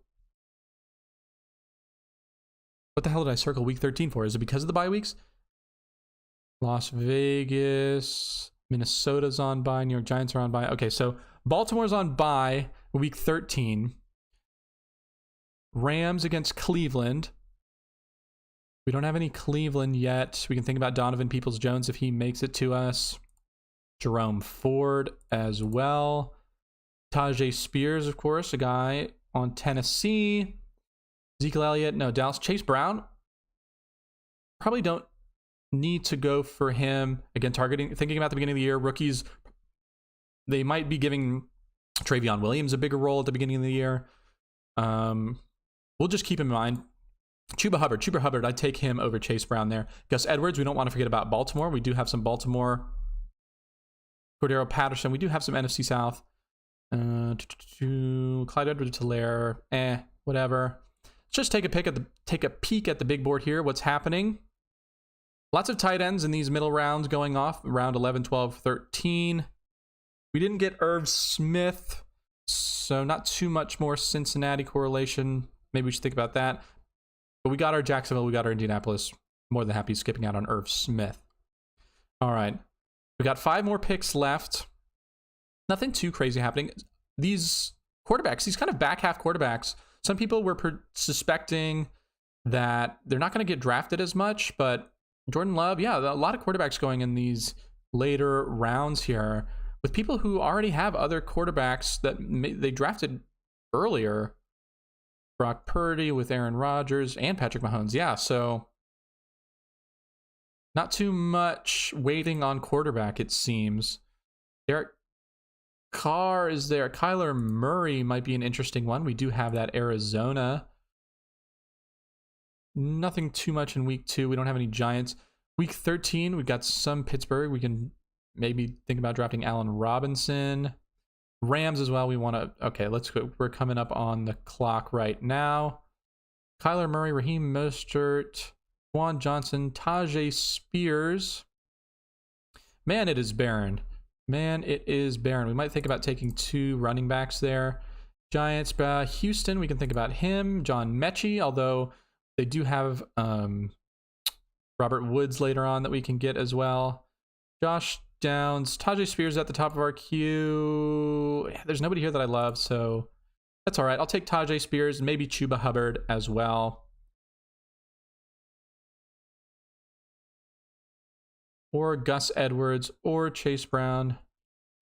what the hell did I circle week 13 for? Is it because of the bye weeks? Las Vegas, Minnesota's on bye, New York Giants are on bye. Okay, so Baltimore's on bye week 13. Rams against Cleveland. We don't have any Cleveland yet. We can think about Donovan Peoples-Jones if he makes it to us. Jerome Ford as well. Tajay Spears, of course, a guy on Tennessee. Ezekiel Elliott, no, Dallas. Chase Brown. Probably don't need to go for him. Again, thinking about the beginning of the year, rookies, they might be giving Travion Williams a bigger role at the beginning of the year. We'll just keep in mind. Chuba Hubbard, I'd take him over Chase Brown there. Gus Edwards, we don't want to forget about Baltimore. We do have some Baltimore. Cordero Patterson, we do have some NFC South. Clyde Edwards-Helaire, whatever. Let's just take a peek at the big board here. What's happening? Lots of tight ends in these middle rounds going off. Round 11, 12, 13. We didn't get Irv Smith, so not too much more Cincinnati correlation. Maybe we should think about that. But we got our Jacksonville, we got our Indianapolis. More than happy skipping out on Irv Smith. All right. We got 5 more picks left. Nothing too crazy happening. These quarterbacks, these kind of back half quarterbacks, some people were suspecting that they're not going to get drafted as much, but Jordan Love, yeah, a lot of quarterbacks going in these later rounds here with people who already have other quarterbacks that they drafted earlier. Brock Purdy with Aaron Rodgers and Patrick Mahomes. Yeah, so not too much waiting on quarterback, it seems. Derek Carr is there. Kyler Murray might be an interesting one. We do have that Arizona. Nothing too much in week 2. We don't have any Giants. Week 13, we've got some Pittsburgh. We can maybe think about drafting Allen Robinson. Rams as well. We want to, okay, let's go. We're coming up on the clock right now. Kyler Murray, Raheem Mostert, Juwan Johnson, Tajay Spears. Man, it is barren. Man, it is barren. We might think about taking 2 running backs there. Giants, Houston, we can think about him. John Mechie, although they do have Robert Woods later on that we can get as well. Josh Downs, Tajay Spears at the top of our queue. There's nobody here that I love, so that's all right. I'll take Tajay Spears, maybe Chuba Hubbard as well. Or Gus Edwards or Chase Brown.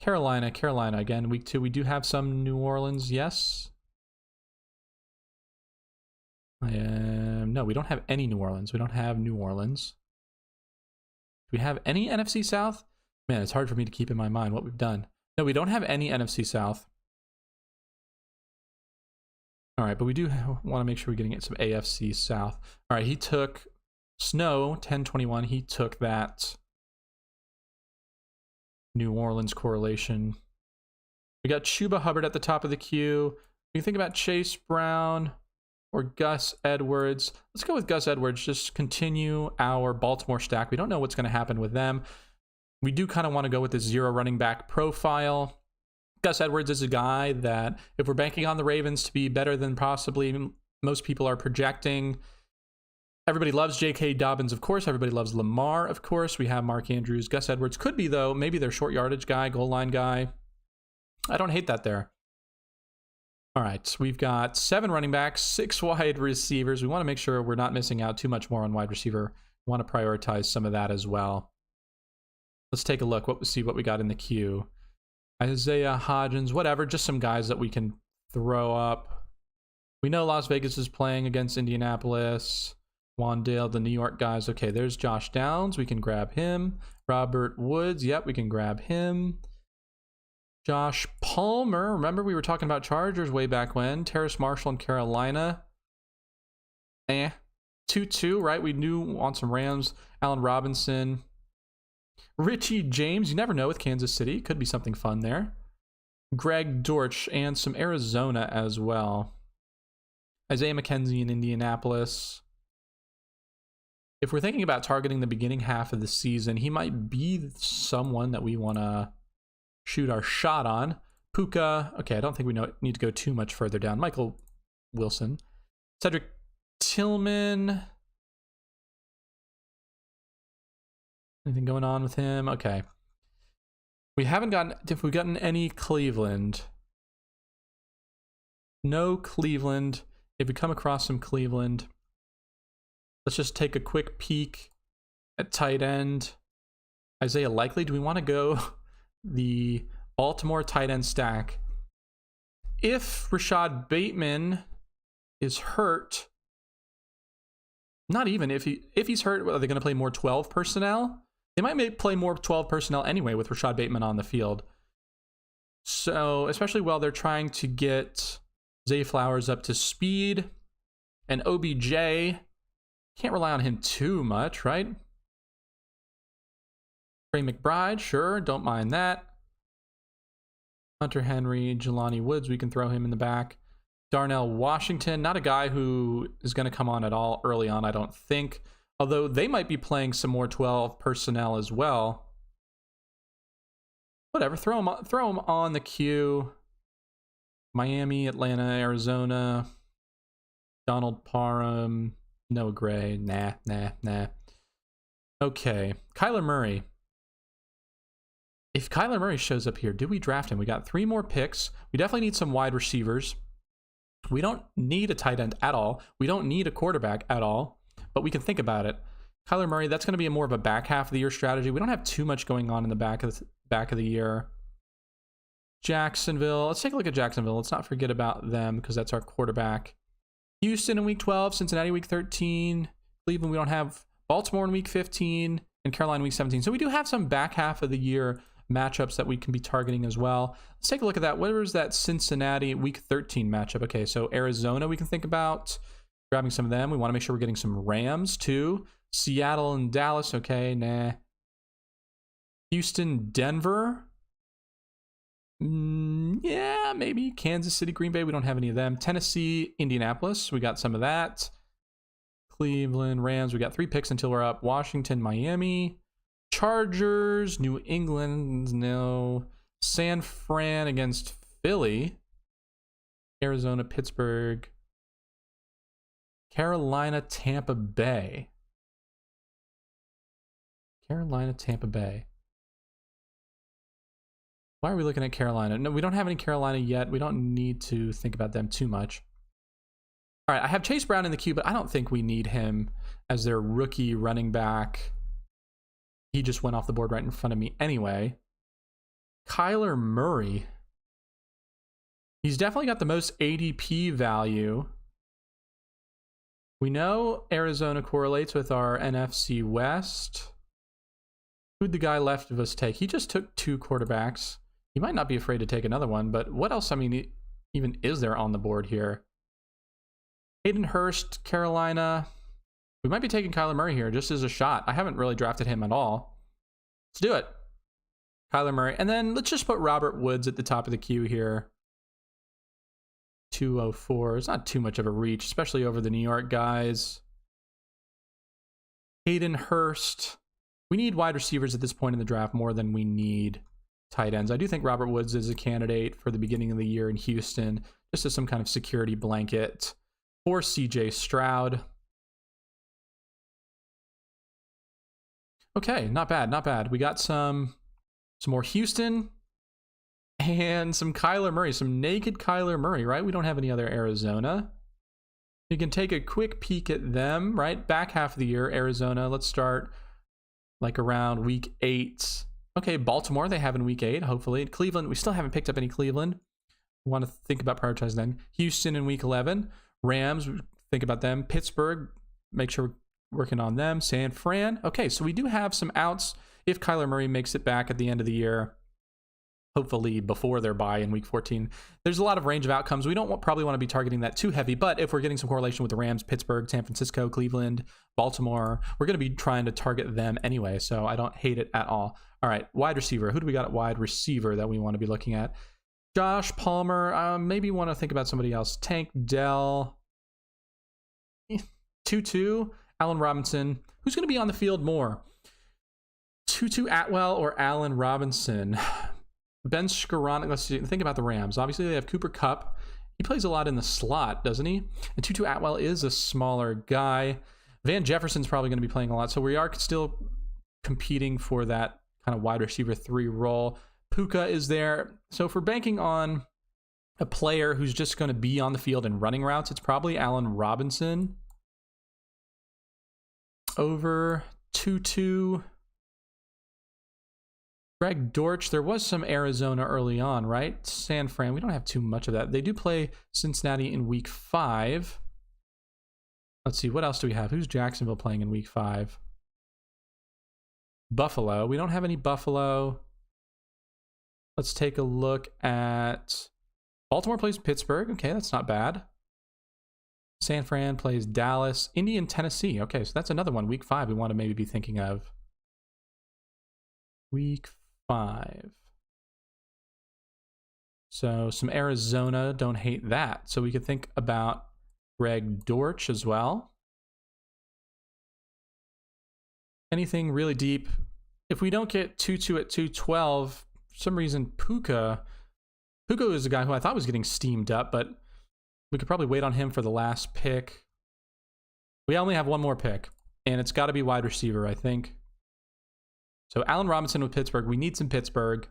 Carolina again, week 2. We do have some New Orleans, yes. No, we don't have any New Orleans. We don't have New Orleans. Do we have any NFC South? Man, it's hard for me to keep in my mind what we've done. No, we don't have any NFC South. All right, but we do want to make sure we're getting some AFC South. All right, he took Snow, 1021. He took that New Orleans correlation. We got Chuba Hubbard at the top of the queue. We can think about Chase Brown or Gus Edwards. Let's go with Gus Edwards. Just continue our Baltimore stack. We don't know what's going to happen with them. We do kind of want to go with this 0 running back profile. Gus Edwards is a guy that if we're banking on the Ravens to be better than possibly most people are projecting, everybody loves J.K. Dobbins, of course. Everybody loves Lamar, of course. We have Mark Andrews. Gus Edwards could be, though, maybe their short yardage guy, goal line guy. I don't hate that there. All right, we've got 7 running backs, 6 wide receivers. We want to make sure we're not missing out too much more on wide receiver. We want to prioritize some of that as well. Let's take a look. See what we got in the queue. Isaiah Hodgins, whatever. Just some guys that we can throw up. We know Las Vegas is playing against Indianapolis. Wandale, the New York guys. Okay, there's Josh Downs. We can grab him. Robert Woods. Yep, we can grab him. Josh Palmer. Remember we were talking about Chargers way back when. Terrace Marshall in Carolina. 2-2, right? We knew on some Rams. Allen Robinson. Richie James. You never know with Kansas City. Could be something fun there. Greg Dortch and some Arizona as well. Isaiah McKenzie in Indianapolis. If we're thinking about targeting the beginning half of the season, he might be someone that we want to shoot our shot on. Puka. Okay, I don't think we need to go too much further down. Michael Wilson. Cedric Tillman. Anything going on with him? Okay. If we've gotten any Cleveland. No Cleveland. If we come across some Cleveland, let's just take a quick peek at tight end. Isaiah Likely. Do we want to go the Baltimore tight end stack? If Rashad Bateman is hurt, not even if he's hurt, are they going to play more 12 personnel? They might play more 12 personnel anyway with Rashad Bateman on the field. So, especially while they're trying to get Zay Flowers up to speed, and OBJ, can't rely on him too much, right? Trey McBride, sure, don't mind that. Hunter Henry, Jelani Woods, we can throw him in the back. Darnell Washington, not a guy who is going to come on at all early on, I don't think. Although they might be playing some more 12 personnel as well. Whatever, throw him on the queue. Miami, Atlanta, Arizona. Donald Parham, Noah Gray, nah. Okay, Kyler Murray. If Kyler Murray shows up here, do we draft him? We got 3 more picks. We definitely need some wide receivers. We don't need a tight end at all. We don't need a quarterback at all, but we can think about it. Kyler Murray, that's going to be more of a back half of the year strategy. We don't have too much going on in the back of the year. Jacksonville. Let's take a look at Jacksonville. Let's not forget about them because that's our quarterback. Houston in week 12, Cincinnati week 13, Cleveland we don't have, Baltimore in week 15, and Carolina week 17. So we do have some back half of the year matchups that we can be targeting as well. Let's take a look at that. Where is that Cincinnati week 13 matchup? Okay, so Arizona we can think about grabbing some of them. We want to make sure we're getting some Rams too. Seattle and Dallas, okay, nah. Houston, Denver. Yeah, maybe. Kansas City, Green Bay, we don't have any of them. Tennessee, Indianapolis, we got some of that. Cleveland, Rams, we got 3 picks until we're up. Washington, Miami. Chargers, New England, no. San Fran against Philly. Arizona, Pittsburgh. Carolina, Tampa Bay. Carolina, Tampa Bay. Why are we looking at Carolina? No, we don't have any Carolina yet. We don't need to think about them too much. All right, I have Chase Brown in the queue, but I don't think we need him as their rookie running back. He just went off the board right in front of me anyway. Kyler Murray. He's definitely got the most ADP value. We know Arizona correlates with our NFC West. Who'd the guy left of us take? He just took 2 quarterbacks. He might not be afraid to take another one, but what else, I mean, even is there on the board here? Hayden Hurst, Carolina. We might be taking Kyler Murray here just as a shot. I haven't really drafted him at all. Let's do it. Kyler Murray. And then let's just put Robert Woods at the top of the queue here. 204. It's not too much of a reach, especially over the New York guys. Hayden Hurst. We need wide receivers at this point in the draft more than we need tight ends. I do think Robert Woods is a candidate for the beginning of the year in Houston, just as some kind of security blanket for CJ Stroud. Okay, not bad, not bad. We got some more Houston and some Kyler Murray, some naked Kyler Murray, right? We don't have any other Arizona. You can take a quick peek at them, right? Back half of the year, Arizona. Let's start like around week 8. Okay, Baltimore, they have in week 8, hopefully. Cleveland, we still haven't picked up any Cleveland. We want to think about prioritizing them. Houston in week 11. Rams, think about them. Pittsburgh, make sure we're working on them. San Fran. Okay, so we do have some outs if Kyler Murray makes it back at the end of the year. hopefully before their bye in week 14. There's a lot of range of outcomes. We don't probably want to be targeting that too heavy, but if we're getting some correlation with the Rams, Pittsburgh, San Francisco, Cleveland, Baltimore, we're going to be trying to target them anyway, so I don't hate it at all. All right, wide receiver. Who do we got at wide receiver that we want to be looking at? Josh Palmer. Maybe want to think about somebody else. Tank Dell. Tutu. Allen Robinson. Who's going to be on the field more? Tutu Atwell or Allen Robinson? Ben Skoranek. Let's see, think about the Rams. Obviously, they have Cooper Kupp. He plays a lot in the slot, doesn't he? And Tutu Atwell is a smaller guy. Van Jefferson's probably going to be playing a lot. So we are still competing for that kind of wide receiver 3 role. Puka is there. So if we're banking on a player who's just going to be on the field and running routes, it's probably Allen Robinson over Tutu. Greg Dortch. There was some Arizona early on, right? San Fran. We don't have too much of that. They do play Cincinnati in week 5. Let's see. What else do we have? Who's Jacksonville playing in week 5? Buffalo. We don't have any Buffalo. Let's take a look at Baltimore plays Pittsburgh. Okay, that's not bad. San Fran plays Dallas. Indy and Tennessee. Okay, so that's another one. Week 5 we want to maybe be thinking of. Week 5. So some Arizona. Don't hate that. So we could think about Greg Dortch as well. Anything really deep? If we don't get Tutu at 212, for some reason Puka is a guy who I thought was getting steamed up, but we could probably wait on him for the last pick. We only have one more pick, and it's got to be wide receiver, I think. So Allen Robinson with Pittsburgh. We need some Pittsburgh.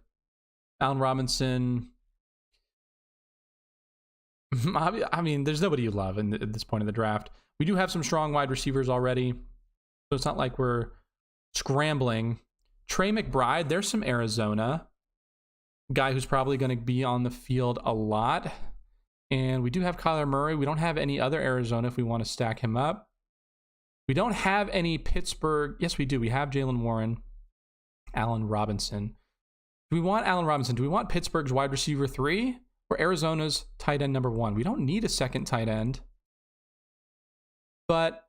Allen Robinson. I mean, there's nobody you love at this point in the draft. We do have some strong wide receivers already, so it's not like we're scrambling. Trey McBride. There's some Arizona. Guy who's probably going to be on the field a lot. And we do have Kyler Murray. We don't have any other Arizona if we want to stack him up. We don't have any Pittsburgh. Yes, we do. We have Jalen Warren. Allen Robinson. Do we want Allen Robinson? Do we want Pittsburgh's wide receiver 3 or Arizona's tight end number 1? We don't need a second tight end. But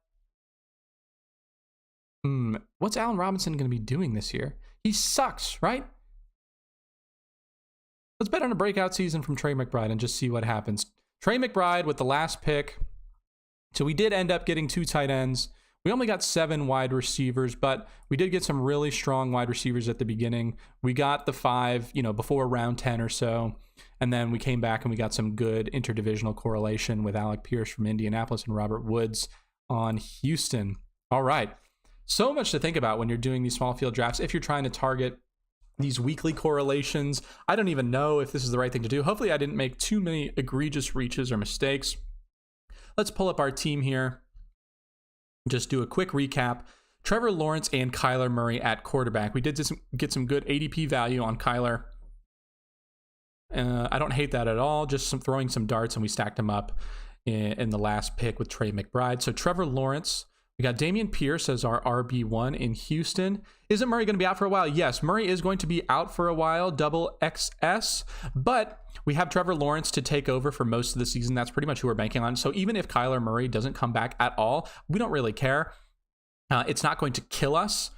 what's Allen Robinson going to be doing this year? He sucks, right? Let's bet on a breakout season from Trey McBride and just see what happens. Trey McBride with the last pick. So we did end up getting 2 tight ends. We only got 7 wide receivers, but we did get some really strong wide receivers at the beginning. We got the 5, before round 10 or so. And then we came back and we got some good interdivisional correlation with Alec Pierce from Indianapolis and Robert Woods on Houston. All right. So much to think about when you're doing these small field drafts. If you're trying to target these weekly correlations, I don't even know if this is the right thing to do. Hopefully I didn't make too many egregious reaches or mistakes. Let's pull up our team here. Just do a quick recap. Trevor Lawrence and Kyler Murray at quarterback. We did get some good ADP value on Kyler. I don't hate that at all. Just throwing some darts, and we stacked them up in the last pick with Trey McBride. So Trevor Lawrence. We got Dameon Pierce as our RB1 in Houston. Isn't Murray going to be out for a while? Yes, Murray is going to be out for a while, double XS, but we have Trevor Lawrence to take over for most of the season. That's pretty much who we're banking on. So even if Kyler Murray doesn't come back at all, we don't really care. It's not going to kill us,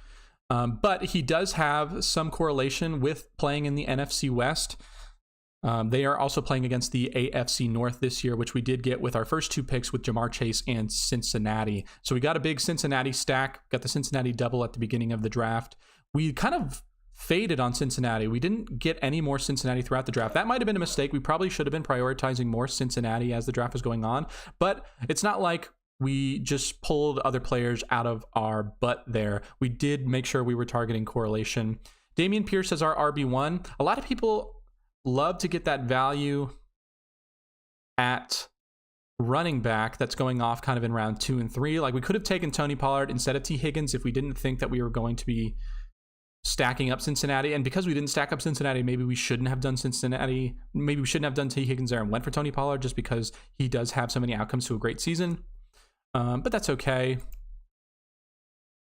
but he does have some correlation with playing in the NFC West. They are also playing against the AFC North this year, which we did get with our first 2 picks with Jamar Chase and Cincinnati. So we got a big Cincinnati stack, got the Cincinnati double at the beginning of the draft. We kind of faded on Cincinnati. We didn't get any more Cincinnati throughout the draft. That might have been a mistake. We probably should have been prioritizing more Cincinnati as the draft was going on, but it's not like we just pulled other players out of our butt there. We did make sure we were targeting correlation. Dameon Pierce as our RB1. A lot of people love to get that value at running back that's going off kind of in round 2 and 3. Like we could have taken Tony Pollard instead of T. Higgins if we didn't think that we were going to be stacking up Cincinnati. And because we didn't stack up Cincinnati, maybe we shouldn't have done Cincinnati. Maybe we shouldn't have done T. Higgins there and went for Tony Pollard just because he does have so many outcomes to a great season. But that's okay.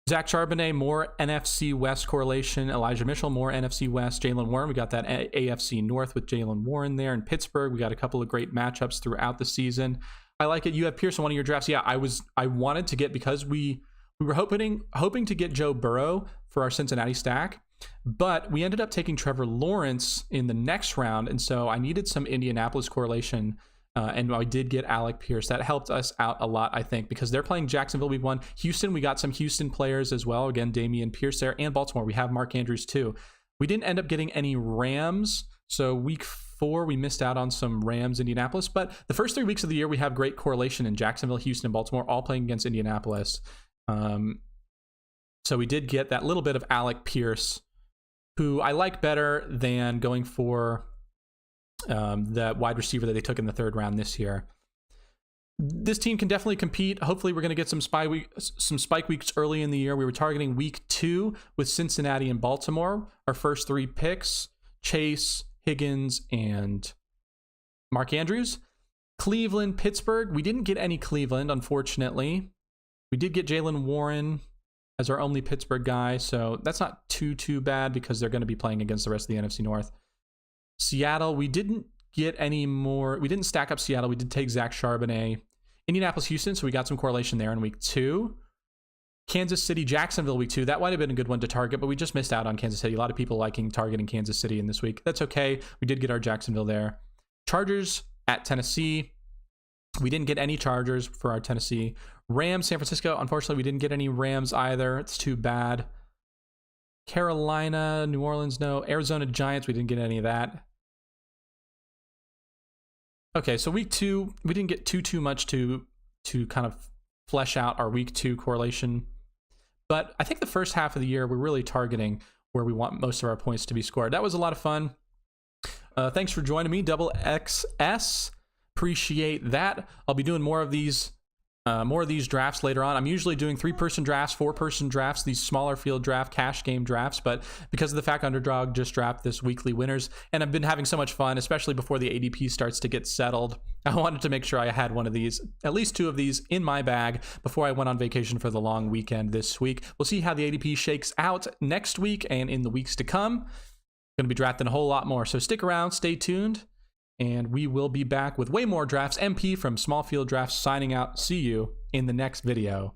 Zach Charbonnet, more NFC West correlation. Elijah Mitchell, more NFC West. Jalen Warren, we got that AFC North with Jalen Warren there. In Pittsburgh, we got a couple of great matchups throughout the season. I like it. You have Pierce in one of your drafts. Yeah, I wanted to get, because we were hoping to get Joe Burrow for our Cincinnati stack, but we ended up taking Trevor Lawrence in the next round, and so I needed some Indianapolis correlation. And I did get Alec Pierce. That helped us out a lot, I think, because they're playing Jacksonville week 1. Houston, we got some Houston players as well. Again, Damian Pierce there. And Baltimore, we have Mark Andrews too. We didn't end up getting any Rams. So week 4, we missed out on some Rams, Indianapolis. But the first 3 weeks of the year, we have great correlation in Jacksonville, Houston, and Baltimore, all playing against Indianapolis. So we did get that little bit of Alec Pierce, who I like better than going for the wide receiver that they took in the 3rd round this year. This team can definitely compete. Hopefully we're going to get some spike weeks early in the year. We were targeting week 2 with Cincinnati and Baltimore. Our first 3 picks, Chase, Higgins, and Mark Andrews. Cleveland, Pittsburgh. We didn't get any Cleveland, unfortunately. We did get Jalen Warren as our only Pittsburgh guy, so that's not too bad, because they're going to be playing against the rest of the NFC North. Seattle, we didn't get any more. We didn't stack up Seattle. We did take Zach Charbonnet. Indianapolis, Houston, so we got some correlation there in week 2. Kansas City, Jacksonville, week 2. That might have been a good one to target, but we just missed out on Kansas City. A lot of people targeting Kansas City in this week. That's okay. We did get our Jacksonville there. Chargers at Tennessee. We didn't get any Chargers for our Tennessee. Rams, San Francisco. Unfortunately, we didn't get any Rams either. It's too bad. Carolina, New Orleans, no. Arizona Giants, we didn't get any of that. Okay, so week 2, we didn't get too much to kind of flesh out our week 2 correlation. But I think the first half of the year, we're really targeting where we want most of our points to be scored. That was a lot of fun. Thanks for joining me, Double XS. Appreciate that. I'll be doing more of these drafts later on. I'm usually doing 3-person drafts, 4-person drafts, these smaller field draft, cash game drafts, but because of the fact Underdog just dropped this weekly winners, and I've been having so much fun, especially before the ADP starts to get settled, I wanted to make sure I had one of these, at least 2 of these in my bag before I went on vacation for the long weekend this week. We'll see how the ADP shakes out next week and in the weeks to come. Going to be drafting a whole lot more, so stick around, stay tuned. And we will be back with way more drafts. MP from Small Field Drafts signing out. See you in the next video.